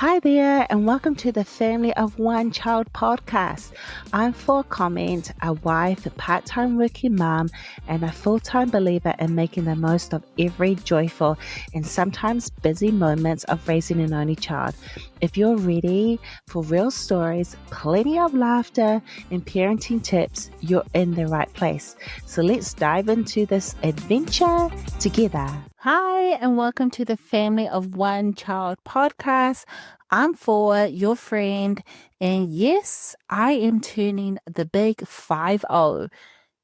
Hi there, and welcome to the Family of One Child podcast. I'm For Comment, a wife, a part-time working mom, and a full-time believer in making the most of every joyful and sometimes busy moments of raising an only child. If you're ready for real stories, plenty of laughter, and parenting tips, you're in the right place. So let's dive into this adventure together. Hi, and welcome to the Family of One Child podcast. I'm For, your friend, and yes, I am turning the big 50.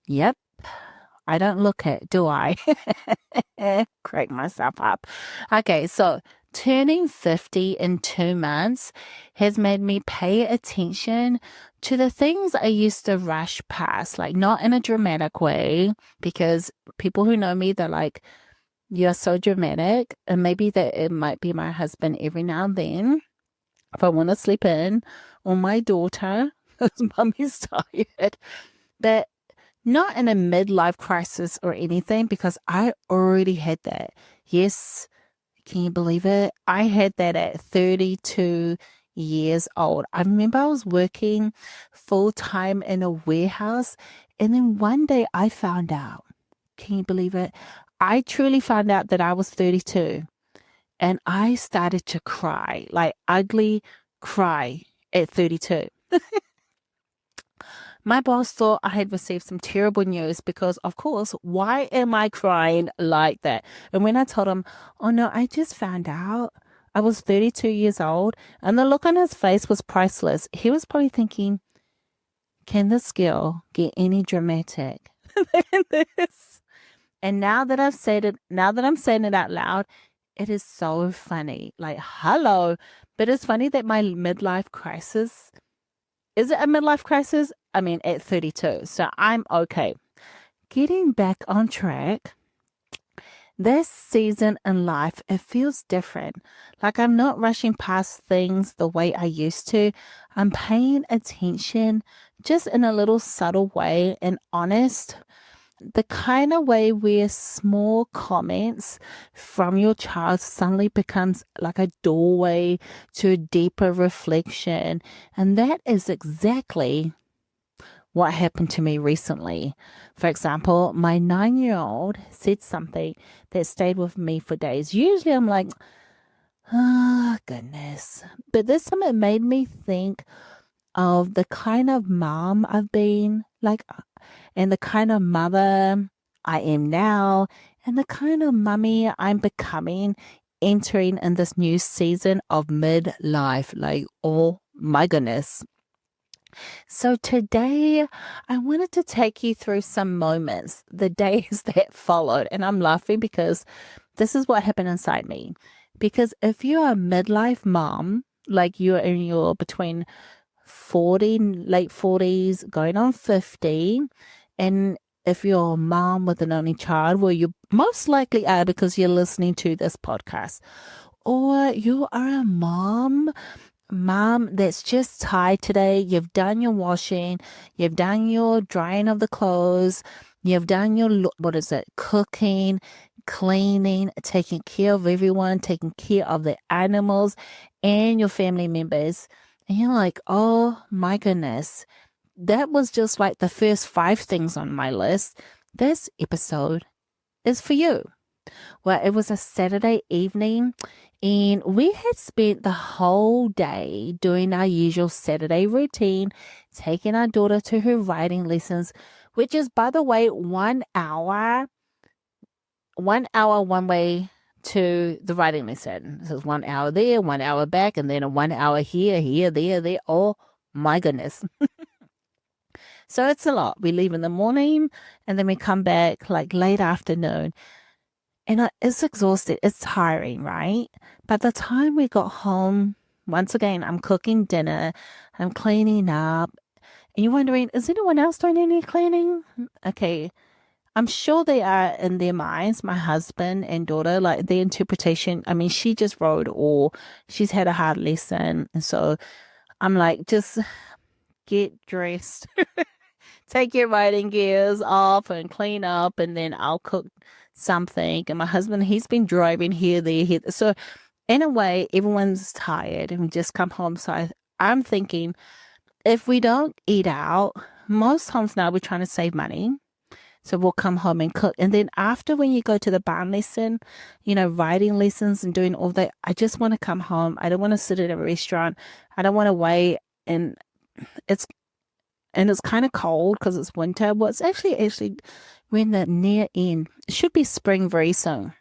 Yep, I don't look it, do I? Crack myself up. Okay, so turning 50 in 2 months has made me pay attention to the things I used to rush past, like not in a dramatic way, because people who know me, they're like, you're so dramatic. And maybe that it might be my husband every now and then if I want to sleep in, or my daughter because mommy's tired. But not in a midlife crisis or anything, because I already had that. Yes, can you believe it? I had that at 32 years old. I remember I was working full time in a warehouse, and then one day I found out. Can you believe it? I truly found out that I was 32, and I started to cry, like ugly cry at 32. My boss thought I had received some terrible news because, of course, why am I crying like that? And when I told him, oh no, I just found out I was 32 years old, and the look on his face was priceless. He was probably thinking, can this girl get any dramatic than this? And now that I've said it, now that I'm saying it out loud, it is so funny. Like, hello. But it's funny that my midlife crisis, is it a midlife crisis? I mean, at 32. So I'm okay. Getting back on track, this season in life, it feels different. Like I'm not rushing past things the way I used to. I'm paying attention just in a little subtle way and honest, the kind of way where small comments from your child suddenly becomes like a doorway to a deeper reflection. And that is exactly what happened to me recently. For example, my 9-year-old said something that stayed with me for days. Usually I'm like, oh, goodness. But this time it made me think of the kind of mom I've been, like, and the kind of mother I am now, and the kind of mummy I'm becoming entering in this new season of midlife. Like, oh my goodness. So today I wanted to take you through some moments, the days that followed. And I'm laughing because this is what happened inside me. Because if you're a midlife mom, like you're in your between 40, late 40s, going on 50, and if you're a mom with an only child, well, you most likely are because you're listening to this podcast, or you are a mom that's just tired today. You've done your washing, you've done your drying of the clothes, you've done your, what is it, cooking, cleaning, taking care of everyone, taking care of the animals and your family members. And you're like, oh my goodness, that was just like the first 5 things on my list. This episode is for you. Well, it was a Saturday evening, and we had spent the whole day doing our usual Saturday routine, taking our daughter to her writing lessons, which is, by the way, 1 hour, 1 hour one way to the writing lesson. So it's 1 hour there, 1 hour back, and then a 1 hour here, there. Oh my goodness. So it's a lot. We leave in the morning and then we come back like late afternoon. And it's exhausted. It's tiring, right? By the time we got home, once again, I'm cooking dinner, I'm cleaning up. And you're wondering, is anyone else doing any cleaning? Okay. I'm sure they are in their minds, my husband and daughter, like their interpretation. I mean, she just wrote, or she's had a hard lesson. And so I'm like, just get dressed, take your writing gears off and clean up, and then I'll cook something. And my husband, he's been driving here, there, here. So in a way, everyone's tired and we just come home. So I'm thinking if we don't eat out, most times now we're trying to save money. So we'll come home and cook. And then after when you go to the barn lesson, writing lessons and doing all that, I just want to come home. I don't want to sit at a restaurant. I don't want to wait. And it's it's kind of cold because it's winter. Well, it's actually we're in the near end. It should be spring very soon.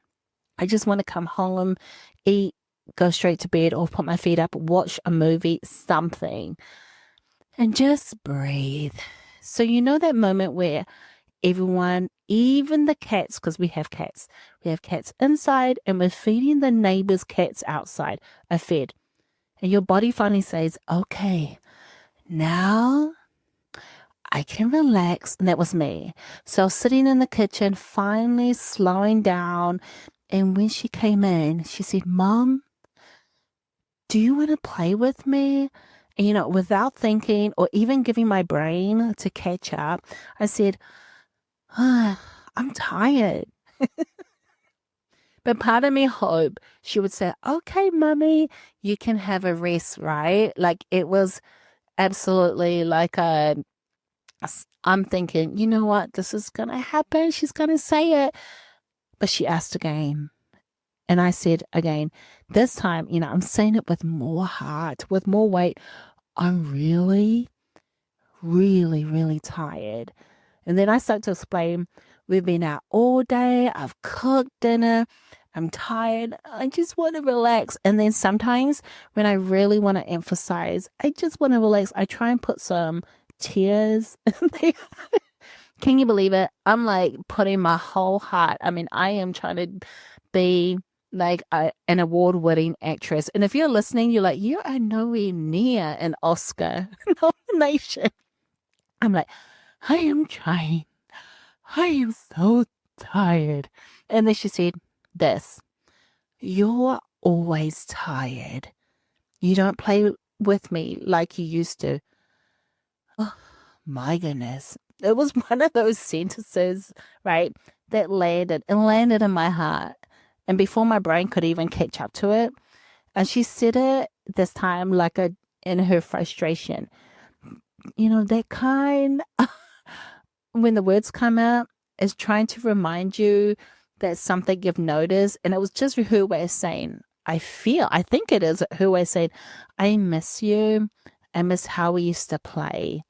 I just want to come home, eat, go straight to bed, or put my feet up, watch a movie, something, and just breathe. So that moment where everyone, even the cats, because we have cats inside, and we're feeding the neighbors' cats outside, are fed, and your body finally says, "Okay, now I can relax." And that was me. So I was sitting in the kitchen, finally slowing down. And when she came in, she said, "Mom, do you want to play with me?" And, without thinking or even giving my brain to catch up, I said, I'm tired. But part of me hoped she would say, "Okay, mommy, you can have a rest," right? Like it was absolutely like I'm thinking, you know what? This is going to happen. She's going to say it. But she asked again. And I said again, this time, I'm saying it with more heart, with more weight. I'm really, really, really tired. And then I start to explain, we've been out all day. I've cooked dinner. I'm tired. I just want to relax. And then sometimes when I really want to emphasize, I just want to relax, I try and put some tears in there. Can you believe it? I'm like putting my whole heart. I mean, I am trying to be like an award-winning actress. And if you're listening, you're like, you are nowhere near an Oscar nomination. I'm like, I am trying. I am so tired. And then she said, this, "You're always tired. You don't play with me like you used to." Oh, my goodness. It was one of those sentences, right, that landed in my heart. And before my brain could even catch up to it, and she said it this time in her frustration. That kind, when the words come out, is trying to remind you that something you've noticed. And it was just her way of saying, I think it is her way of saying, "I miss you. I miss how we used to play."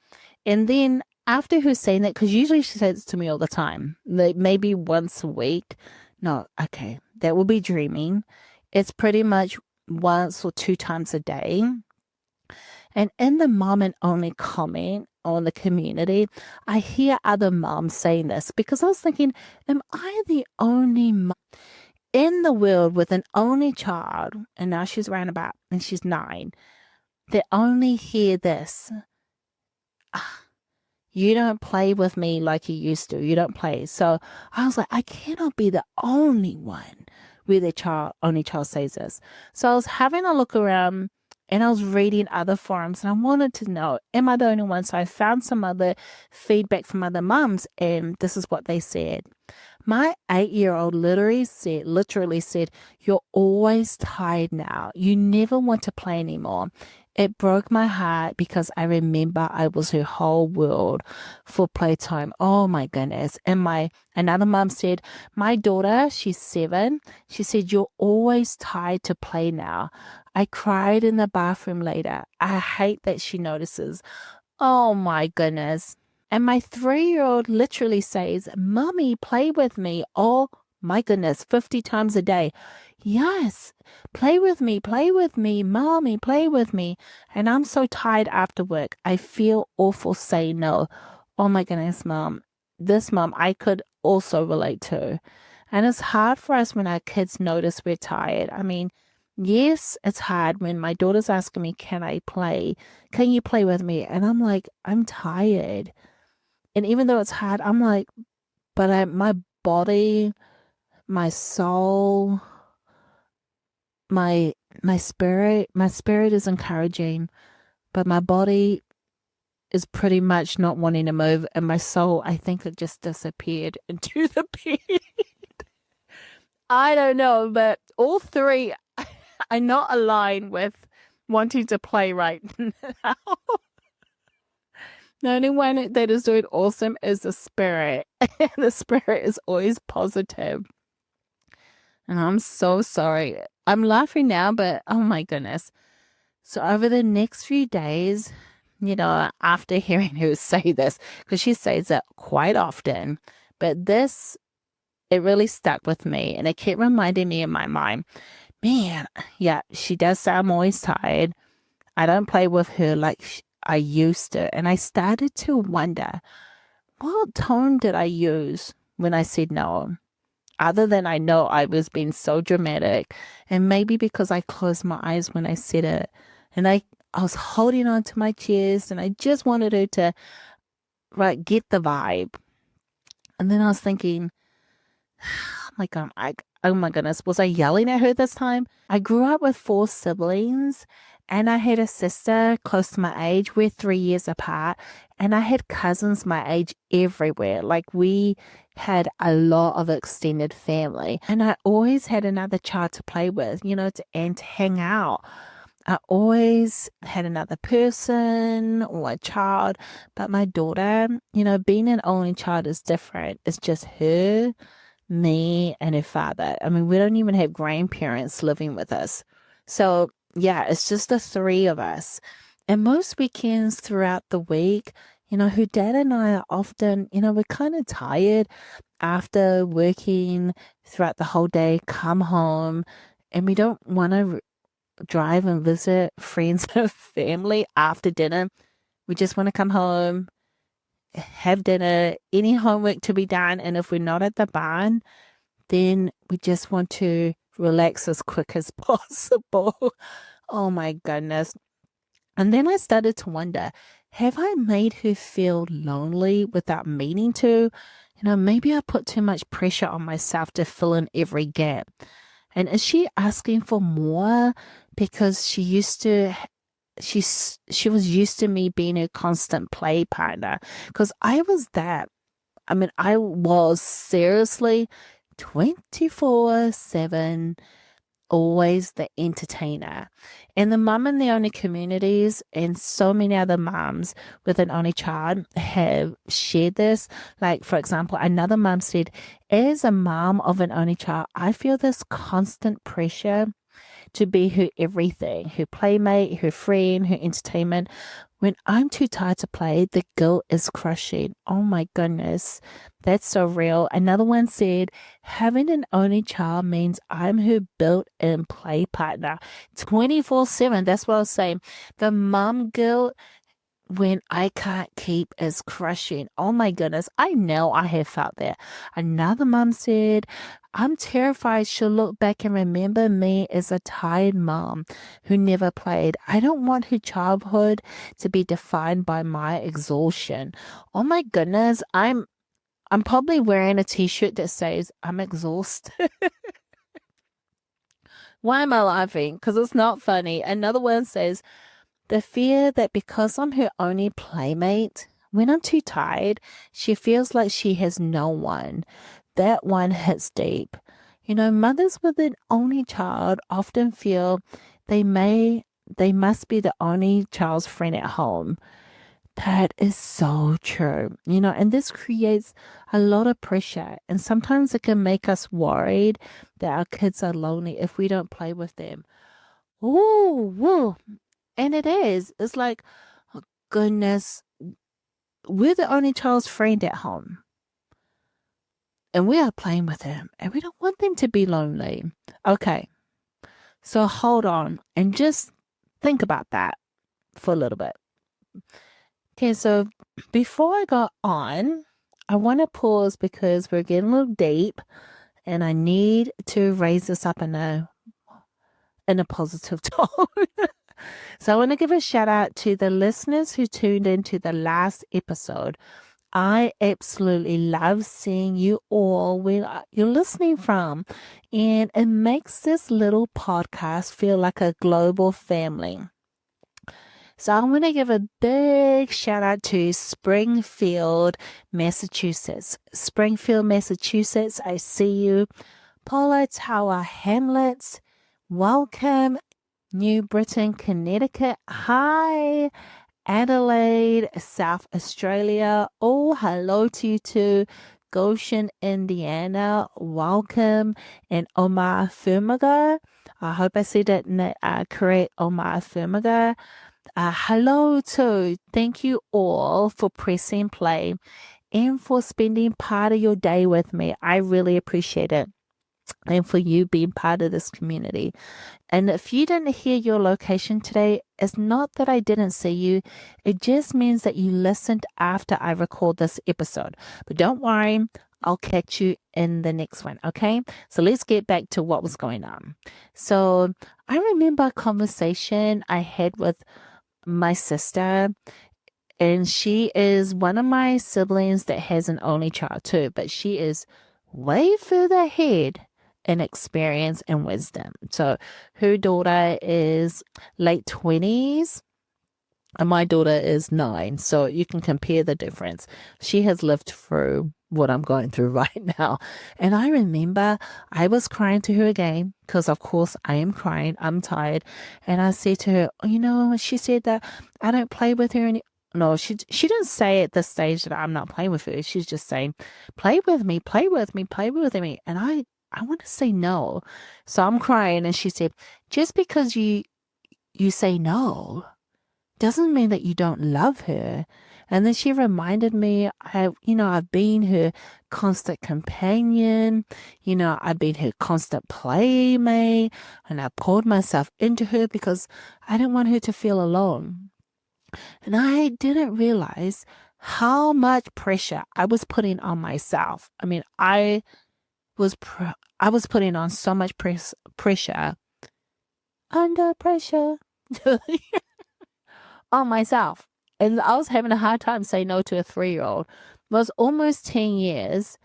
And then after her saying that, because usually she says it to me all the time, like maybe once a week. No, okay, that will be dreaming. It's pretty much once or two times a day. And in the mom and only comment on the community, I hear other moms saying this because I was thinking, am I the only mom in the world with an only child? And now she's around about, and she's 9, that only hear this. You don't play with me like you used to. You don't play. So I was like, I cannot be the only one where the only child says this. So I was having a look around and I was reading other forums and I wanted to know, am I the only one? So I found some other feedback from other moms and this is what they said. My 8-year-old literally said, "You're always tired now. You never want to play anymore." It broke my heart because I remember I was her whole world for playtime. Oh my goodness. And another mom said, "My daughter, she's 7. She said, "You're always tired to play now." I cried in the bathroom later. I hate that she notices. Oh my goodness. And my 3-year-old literally says, "Mommy, play with me." Oh my goodness, 50 times a day. Yes, play with me, mommy, play with me. And I'm so tired after work. I feel awful saying no. Oh my goodness, mom. This mom I could also relate to. And it's hard for us when our kids notice we're tired. I mean, yes, it's hard when my daughter's asking me, "Can I play? Can you play with me?" And I'm like, I'm tired. And even though it's hard, I'm like, but my body, my soul, my my spirit is encouraging, but my body is pretty much not wanting to move, and my soul, I think it just disappeared into the bed. I don't know, but all three, I'm not aligned with wanting to play right now. The only one that is doing awesome is the spirit. The spirit is always positive. And I'm so sorry. I'm laughing now, but oh my goodness. So over the next few days, after hearing her say this, because she says it quite often, but this, it really stuck with me and it kept reminding me in my mind, man, yeah, she does say I'm always tired. I don't play with her like I used to. And I started to wonder, what tone did I use when I said no? Other than I know I was being so dramatic, and maybe because I closed my eyes when I said it, and I was holding on to my chest, and I just wanted her to get the vibe. And then I was thinking, like, oh my goodness, was I yelling at her this time? I grew up with 4 siblings, and I had a sister close to my age. We're 3 years apart, and I had cousins my age everywhere. Like, we had a lot of extended family, and I always had another child to play with, and to hang out. I always had another person or a child, but my daughter, being an only child is different. It's just her, me, and her father. I mean, we don't even have grandparents living with us. So, yeah, it's just the 3 of us. And most weekends throughout the week, her dad and I are often, we're kind of tired after working throughout the whole day, come home, and we don't want to drive and visit friends or family after dinner. We just want to come home, have dinner, any homework to be done. And if we're not at the barn, then we just want to relax as quick as possible. Oh my goodness. And then I started to wonder, have I made her feel lonely without meaning to? Maybe I put too much pressure on myself to fill in every gap. And is she asking for more because she was used to me being her constant play partner? Because I was that. I mean, I was seriously 24/7, always the entertainer. And the mum and the only communities and so many other mums with an only child have shared this. Like, for example, another mum said, as a mom of an only child, I feel this constant pressure to be her everything, her playmate, her friend, her entertainment. When I'm too tired to play, the guilt is crushing. Oh my goodness, that's so real. Another one said, having an only child means I'm her built-in play partner 24/7. That's what I was saying. The mom guilt when I can't keep is crushing. Oh my goodness, I know I have felt that. Another mom said, I'm terrified she'll look back and remember me as a tired mom who never played. I don't want her childhood to be defined by my exhaustion. Oh my goodness, I'm probably wearing a t-shirt that says I'm exhausted. Why am I laughing? Because it's not funny. Another one says, the fear that because I'm her only playmate, when I'm too tired, she feels like she has no one. That one hits deep. Mothers with an only child often feel they must be the only child's friend at home. That is so true. And this creates a lot of pressure. And sometimes it can make us worried that our kids are lonely if we don't play with them. Ooh, woo. And it is. It's like, oh, goodness, we're the only child's friend at home. And we are playing with them. And we don't want them to be lonely. Okay. So hold on and just think about that for a little bit. Okay. So before I go on, I want to pause because we're getting a little deep and I need to raise this up in a positive tone. So I want to give a shout out to the listeners who tuned into the last episode. I absolutely love seeing you all where you're listening from. And it makes this little podcast feel like a global family. So I want to give a big shout out to Springfield, Massachusetts. Springfield, Massachusetts, I see you. Polo Tower Hamlets, Welcome, New Britain, Connecticut. Hi, Adelaide, South Australia. Oh, hello to you too. Goshen, Indiana. Welcome. And Omar Firmaga. I hope I said that correct. Omar Firmaga. Hello too. Thank you all for pressing play and for spending part of your day with me. I really appreciate it. And for you being part of this community. And if you didn't hear your location today, it's not that I didn't see you. It just means that you listened after I record this episode. But don't worry, I'll catch you in the next one. Okay. So let's get back to what was going on. So I remember a conversation I had with my sister, and she is one of my siblings that has an only child too, but she is way further ahead in experience and wisdom. So her daughter is late 20s and my daughter is 9. So you can compare the difference. She has lived through what I'm going through right now. And I remember I was crying to her again because, of course, I am crying. I'm tired. And I said to her, she said that I don't play with her any. No, she didn't say at this stage that I'm not playing with her. She's just saying, play with me, play with me, play with me. And I want to say no. So I'm crying. And she said, just because you say no doesn't mean that you don't love her. And then she reminded me, I've been her constant companion. I've been her constant playmate, and I poured myself into her because I didn't want her to feel alone. And I didn't realize how much pressure I was putting on myself. I mean, I was putting on so much pressure, under pressure, on myself. And I was having a hard time saying no to a 3-year-old. It was almost 10 years,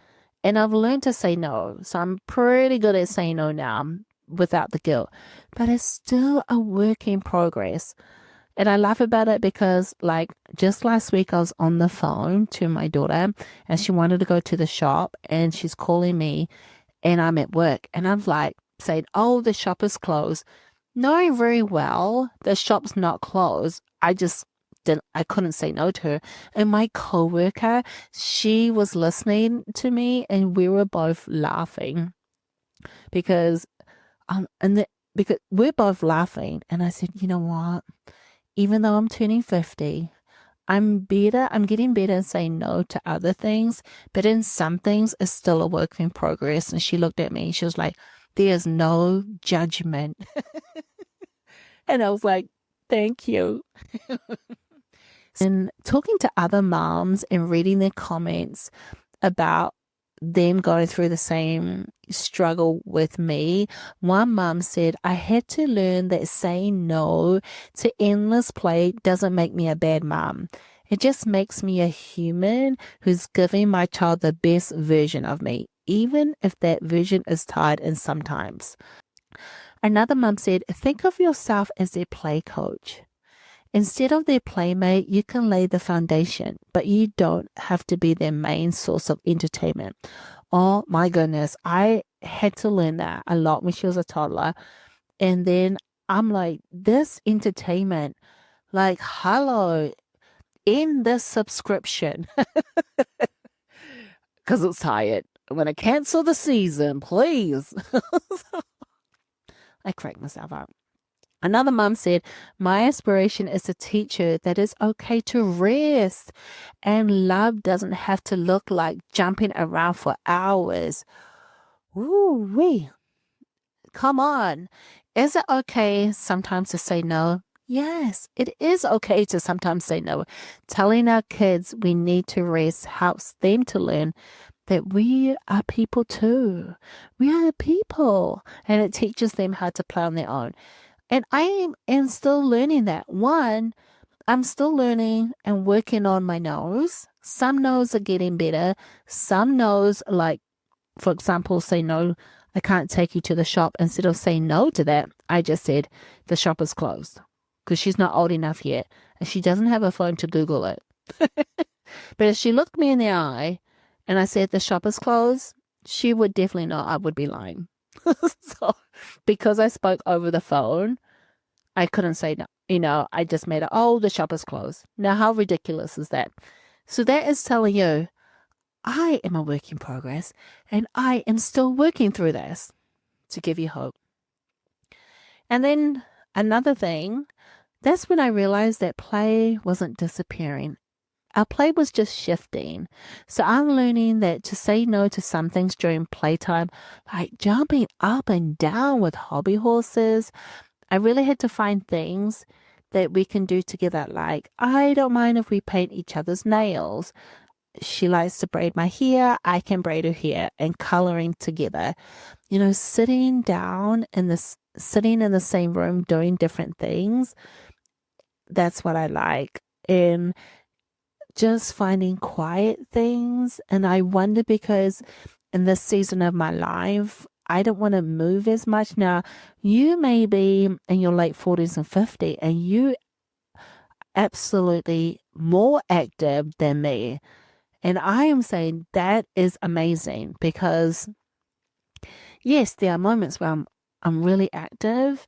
and I've learned to say no. So I'm pretty good at saying no now without the guilt. But it's still a work in progress. And I laugh about it because, like, just last week I was on the phone to my daughter and she wanted to go to the shop and she's calling me and I'm at work. And I'm like, saying, oh, the shop is closed. Knowing very well the shop's not closed, I couldn't say no to her. And my coworker, she was listening to me and we were both laughing because because we're both laughing. And I said, you know what? Even though I'm turning 50, I'm getting better at saying no to other things, but in some things it's still a work in progress. And she looked at me, she was like, there's no judgment. And I was like, thank you. And talking to other moms and reading their comments about them going through the same struggle with me, one mom said, I had to learn that saying no to endless play doesn't make me a bad mom. It just makes me a human who's giving my child the best version of me, even if that version is tired and sometimes. Another mom said, think of yourself as their play coach. Instead of their playmate, you can lay the foundation, but you don't have to be their main source of entertainment. Oh my goodness, I had to learn that a lot when she was a toddler. And then I'm like, this entertainment, like, hello, in this subscription, because it's tired. I'm going to cancel the season, please. I cracked myself up. Another mum said, my aspiration is to teach her that it's okay to rest and love doesn't have to look like jumping around for hours. Ooh, wee. Come on. Is it okay sometimes to say no? Yes, it is okay to sometimes say no. Telling our kids we need to rest helps them to learn that we are people too. We are people. And it teaches them how to play on their own. And I am still learning that. One, I'm still learning and working on my no's. Some no's are getting better. Some no's, like, for example, say no, I can't take you to the shop. Instead of saying no to that, I just said the shop is closed because she's not old enough yet. And she doesn't have a phone to Google it. But if she looked me in the eye and I said the shop is closed, she would definitely know I would be lying. So because I spoke over the phone, I couldn't say no. I just made it, oh, the shop is closed. Now, how ridiculous is that? So that is telling you, I am a work in progress and I am still working through this to give you hope. And then another thing, that's when I realized that play wasn't disappearing. Our play was just shifting. So I'm learning that to say no to some things during playtime, like jumping up and down with hobby horses, I really had to find things that we can do together. Like, I don't mind if we paint each other's nails. She likes to braid my hair. I can braid her hair, and coloring together. Sitting in the same room doing different things. That's what I like. And just finding quiet things. And I wonder because in this season of my life, I don't want to move as much. Now, you may be in your late 40s and 50, and you absolutely more active than me. And I am saying that is amazing because, yes, there are moments where I'm really active,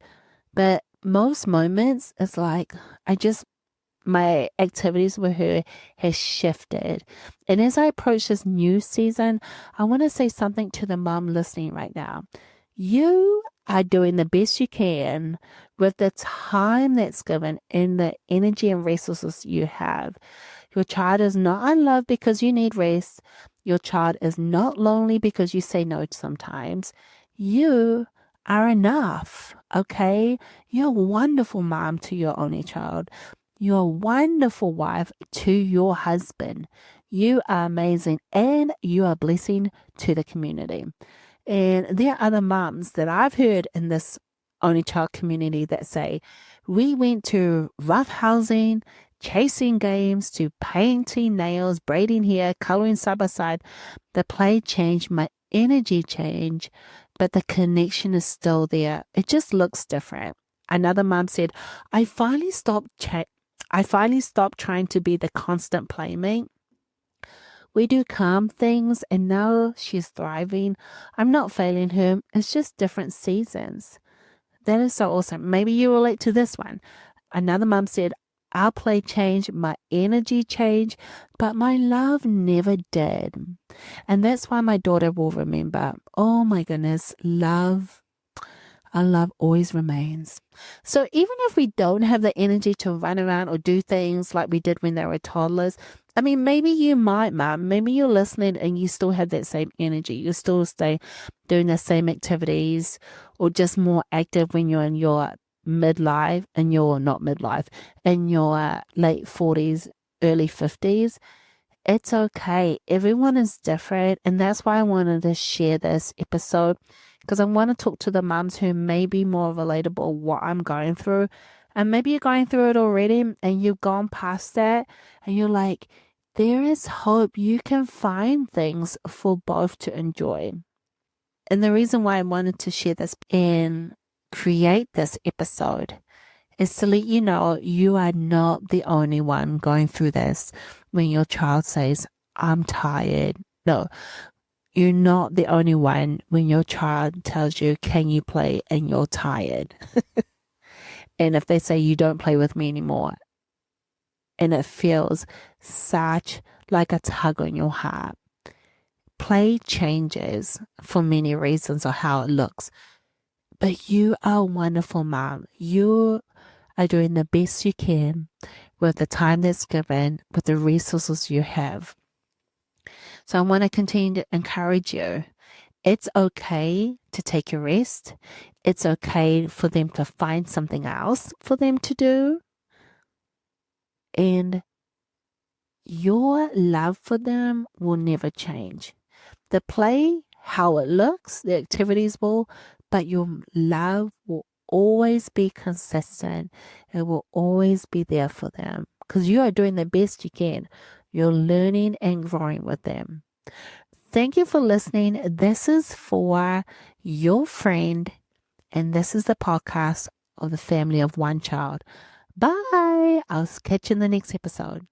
but most moments it's like my activities with her has shifted. And as I approach this new season, I want to say something to the mom listening right now. You are doing the best you can with the time that's given and the energy and resources you have. Your child is not unloved because you need rest. Your child is not lonely because you say no sometimes. You are enough, okay? You're a wonderful mom to your only child. You're a wonderful wife to your husband. You are amazing and you are a blessing to the community. And there are other moms that I've heard in this only child community that say, we went to rough housing, chasing games, to painting nails, braiding hair, coloring side by side. The play changed, my energy changed, but the connection is still there. It just looks different. Another mom said, I finally stopped trying to be the constant playmate. We do calm things and now she's thriving. I'm not failing her. It's just different seasons. That is so awesome. Maybe you relate to this one. Another mom said, our play changed, my energy changed, but my love never did. And that's why my daughter will remember, oh my goodness, our love always remains. So even if we don't have the energy to run around or do things like we did when they were toddlers, I mean, maybe you might, Mom. Maybe you're listening and you still have that same energy. You still stay doing the same activities or just more active when you're in your midlife and you're not midlife, in your late 40s, early 50s. It's okay. Everyone is different. And that's why I wanted to share this episode because I want to talk to the mums who may be more relatable what I'm going through. And maybe you're going through it already and you've gone past that and you're like, there is hope. You can find things for both to enjoy. And the reason why I wanted to share this and create this episode is to let you know you are not the only one going through this when your child says, I'm tired. No, you're not the only one when your child tells you, can you play? And you're tired. And if they say, you don't play with me anymore, and it feels such like a tug on your heart. Play changes for many reasons or how it looks. But you are a wonderful mom. You are doing the best you can with the time that's given, with the resources you have. So I want to continue to encourage you. It's okay to take a rest. It's okay for them to find something else for them to do. And your love for them will never change. The play, how it looks, the activities will, but your love will always be consistent. It will always be there for them because you are doing the best you can. You're learning and growing with them. Thank you for listening. This is for your friend, and this is the podcast of the family of one child. Bye. I'll catch you in the next episode.